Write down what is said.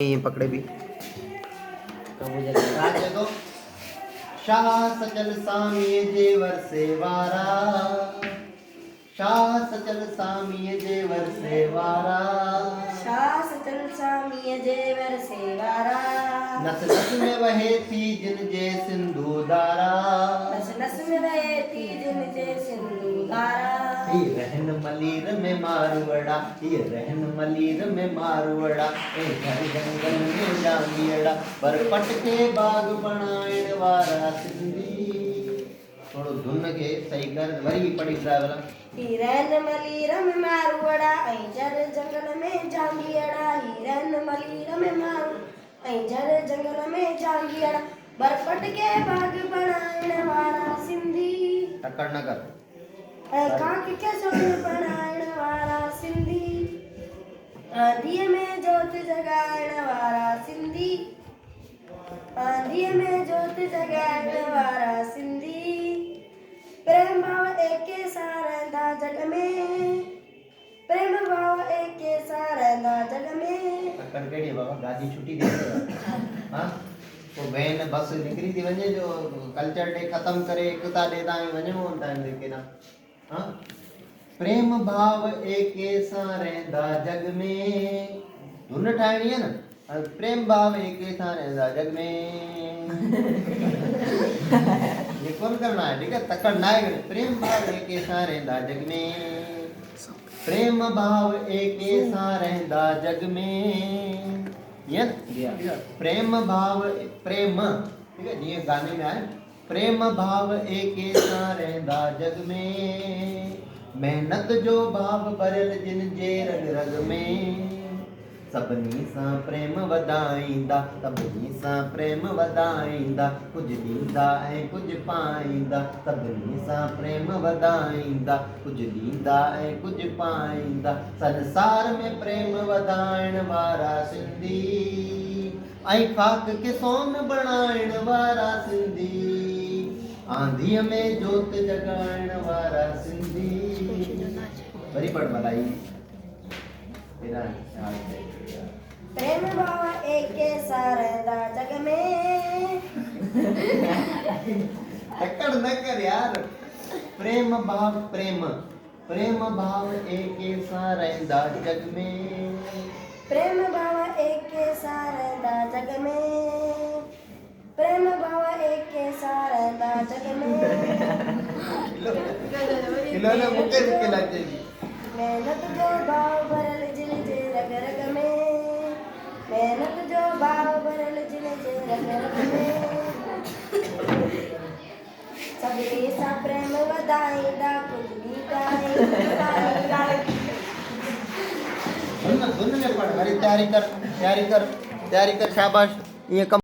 ये पकड़े भी तो शाह सचल सामी जेवर से वारा, शाह सचल सामी जेवर से वारा, शाह सचल सामी जेवर से वारा। नस नस में वहे थी जिन जे सिंधु धारा, नस नस में वहे थी जिन जे सिंधु धारा। ये रहन मलीर में मारवड़ा, ये रहन मलीर में मारवड़ा, ए घर जंगल में जांगियड़ा, पर पटके बाग बनाएण वारा सिंधी। थोड़ो धुन के सही कर वरी पड़ी ड्राइवर। हिरन मलीर में मारवड़ा, ऐं जर जंगल में जांगियड़ा। हिरन मलीर में मारू, ऐं जर जंगल में जांगियड़ा, बरपट के बाग बनाएण वारा सिंधी। टक्कर न कर। काक के सोन बनाएण वारा सिंधी। आंधीअ में जोत जगाएण वारा सिंधी। आंधीअ में जोत जगाएण वारा सिंधी। प्रेम भाव एके सां रहंदा जग में। प्रेम भाव एके सां रहंदा जग में। टक्कर केड़ी बाबा गाड़ी छुट्टी दे हां तो वैन बस निकरी थी वने जो कल्चर डे खत्म करे एकता डे ताई वणो टाइम देके ना। हाँ प्रेम भाव एके सां रहंदा जग में, धुन ठाइणी है ना। प्रेम भाव एके सां रहंदा जग में ये कौन करना है, ठीक है तकड़ ना है। प्रेम भाव एके सां रहंदा जग में, प्रेम भाव एके सां रहंदा जग में। ये प्रेम भाव प्रेम, ठीक है ये गाने में आए। प्रेम भाव एके सां रहंदा जग में, मेहनत जो भाव भरियल जिन जे रग रग में। सभिनी सां प्रेम वधाईंदा, सभिनी सां प्रेम वधाईंदा, कुझु ॾींदा ऐं कुझु पाईंदा। सभिनी सां प्रेम वधाईंदा, कुझु ॾींदा ऐं कुझु पाईंदा। संसार में प्रेम वधाइण वारा सिंधी, ऐं खाक के सोन बणाइण वारा सिंधी। आंधीअ में जोत जगाइण वारा सिंधी। वरी पढ़ मलाई तेरा ख्याल है। प्रेम भाव एके सां रहंदा जग में। टक्कर न कर यार। प्रेम भाव प्रेम, प्रेम भाव एके सां रहंदा जग में। प्रेम भाव एके सां रहंदा जग में। प्रेम भाव एके सां रहंदा जग में। किलो ने मुके किला चाहिए। मेहनत जो भाव भरल जिन जे रग रग में। मेहनत जो भाव भरल जिन जे रग रग में। सभिनी सां प्रेम वधाईंदा, कुझु ॾींदा ऐं कुझु पाईंदा। धुन में पढ़, वरी तैयारी कर, तैयारी कर, तैयारी कर, शाबाश। ये कम